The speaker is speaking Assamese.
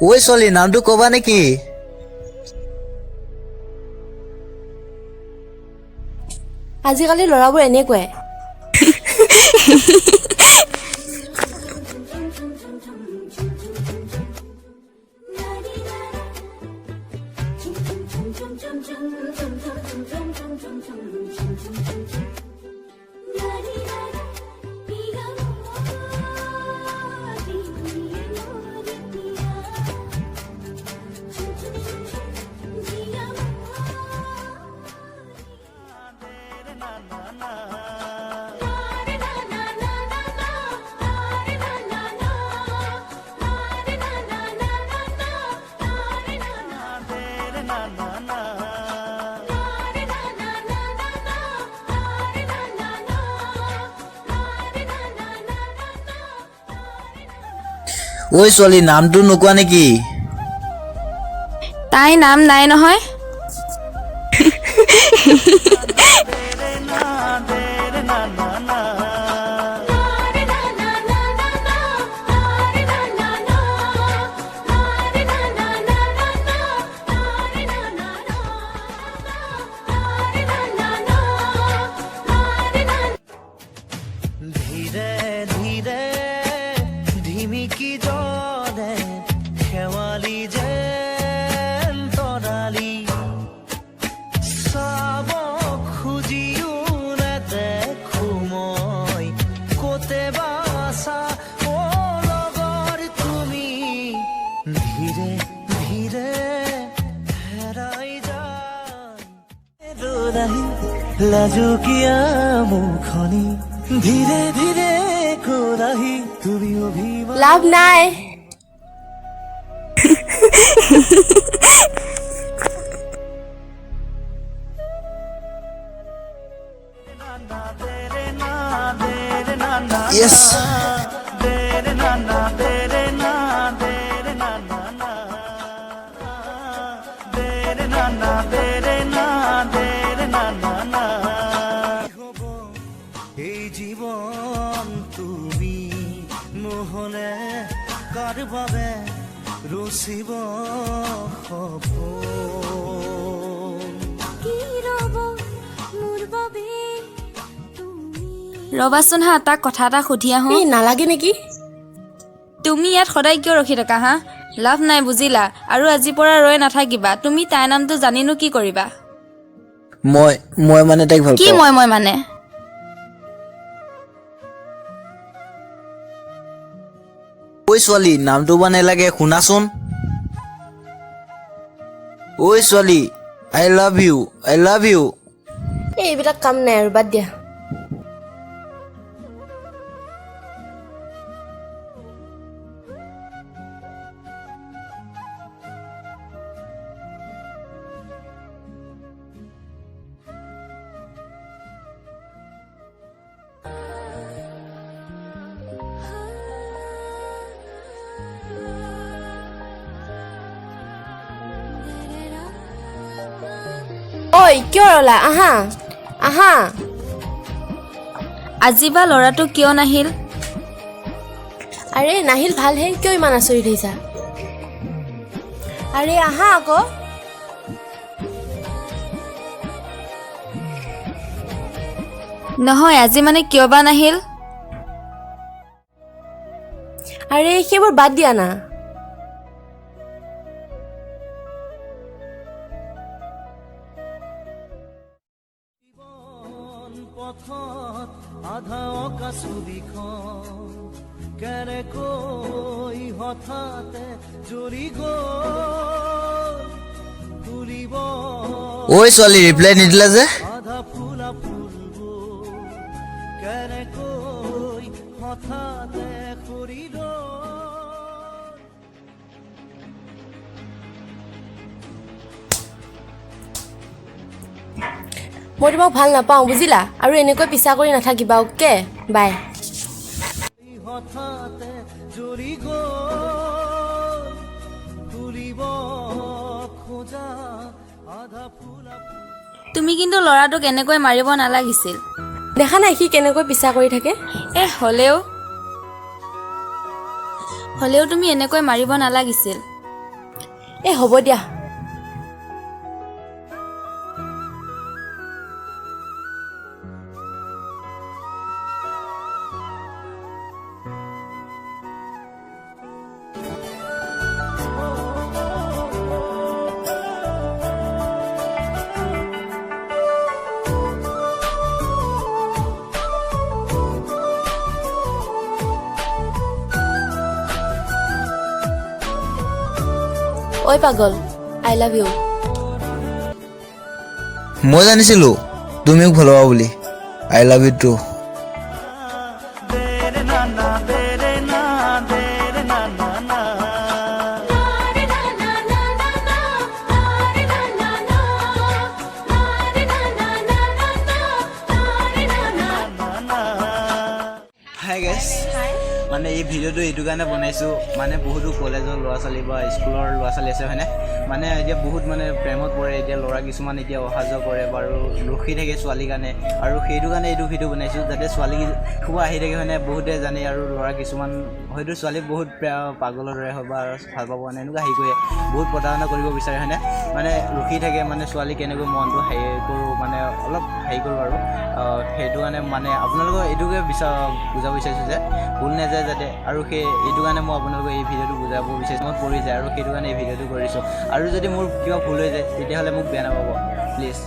ঐ ছোৱালী নামটো কবা নেকি? আজিকালি ল'ৰাবোৰ এনেকুৱাই। ঐ ছোৱালী নামটো নোকোৱা নেকি? তাই নাম নাই নহয়। লাজুকীয়া মুখনি ধীৰে ধীৰে কৰাহি তুমি অভিমান লাভ নাই। Yes. এই জীৱন তুমি নহলে কাৰ বাবে ৰচিব ৰবাচোন হা, তাক কথা এটা সুধি আহোঁ। এই নালাগে নেকি? তুমি ইয়াত সদায় কিয় ৰখি থাকা হা? লাভ নাই বুজিলা, আৰু আজিৰ পৰা ৰৈ নাথাকিবা। তুমি তাইৰ নামটো জানিনো কি কৰিবা? মই মানে তাইক ভাল কি পাওঁ। মই মানে ঐ ছোৱালী নামটো বা নেলাগে শুনাচোন। ঐ ছোৱালী I love you, I love you. এইবিলাক কাম নাই আৰু বাদ দিয়া। ঐ কিয় ৰলা? আহা আহা। আজি বা ল'ৰাটো কিয় নাহিল? আৰে নাহিল ভালহে, কিয় ইমান আচৰিত হৈছা? আৰে আহা আকৌ। নহয় আজি মানে কিয় বা নাহিল? আৰে সেইবোৰ বাদ দিয়া না। আধা অকা ছবিখন কেনেকৈ হঠাতে জ্বলি গ'ল ফুলিব ঐ ছোৱালী ৰিপ্লাই নিদিলা যে? আধা ফুলা ফুলবোৰ কেনেকৈ হঠাতে সৰি গ'ল। মই তোমাক ভাল নাপাওঁ বুজিলা, আৰু এনেকৈ পিছা কৰি নাথাকিবা। Okay bye. হঠাতে জ্বলি গ'ল ফুলিব খোজা আধা ফুলা। তুমি কিন্তু ল'ৰাটোক এনেকৈ মাৰিব নালাগিছিল। দেখা নাই সি কেনেকৈ পিছা কৰি থাকে? হ'লেও হ'লেও তুমি এনেকৈ মাৰিব নালাগিছিল। এ হ'ব দিয়া। ঐ পাগল, আই লাভ ইউ। মই জানিছিলোঁ তুমি মোক ভাল পাবা বুলি। I love you two. Hi guys, মানে এই ভিডিঅ'টো এইটো কাৰণে বনাইছোঁ, মানে বহুতো কলেজৰ ল'ৰা ছোৱালী বা স্কুলৰ ল'ৰা ছোৱালী আছে হয়নে, মানে এতিয়া বহুত মানে প্ৰেমত পৰে। এতিয়া ল'ৰা কিছুমান এতিয়া অহা যোৱা কৰে বাৰু, ৰখি থাকে ছোৱালীৰ কাৰণে, আৰু সেইটো কাৰণে এইটো ভিডিঅ' বনাইছোঁ যাতে ছোৱালী খুব আহি থাকে হয়নে, বহুতে জানে। আৰু ল'ৰা কিছুমান হয়তো ছোৱালী বহুত পাগলৰ দৰে হয় বা ভাল পাব মানে এনেকুৱা হেৰি কৰে, বহুত প্ৰতাৰণা কৰিব বিচাৰে হয়নে, মানে ৰখি থাকে মানে ছোৱালী কেনেকৈ মনটো হেৰি কৰোঁ, মানে অলপ হেৰি কৰোঁ আৰু সেইটো কাৰণে মানে আপোনালোকক এইটোকে বুজাব বিচাৰিছোঁ যে ভুল নাযায় যাতে। আৰু এইটো কাৰণে মই আপোনালোকক এই ভিডিঅ'টো বুজাব বিচাৰিছোঁ, মই পৰি যায় আৰু সেইটো কাৰণে এই ভিডিঅ'টো কৰিছোঁ। আৰু যদি মোৰ কিবা ভুল হৈ যায় তেতিয়াহ'লে মোক বেয়া নাপাব প্লিজ।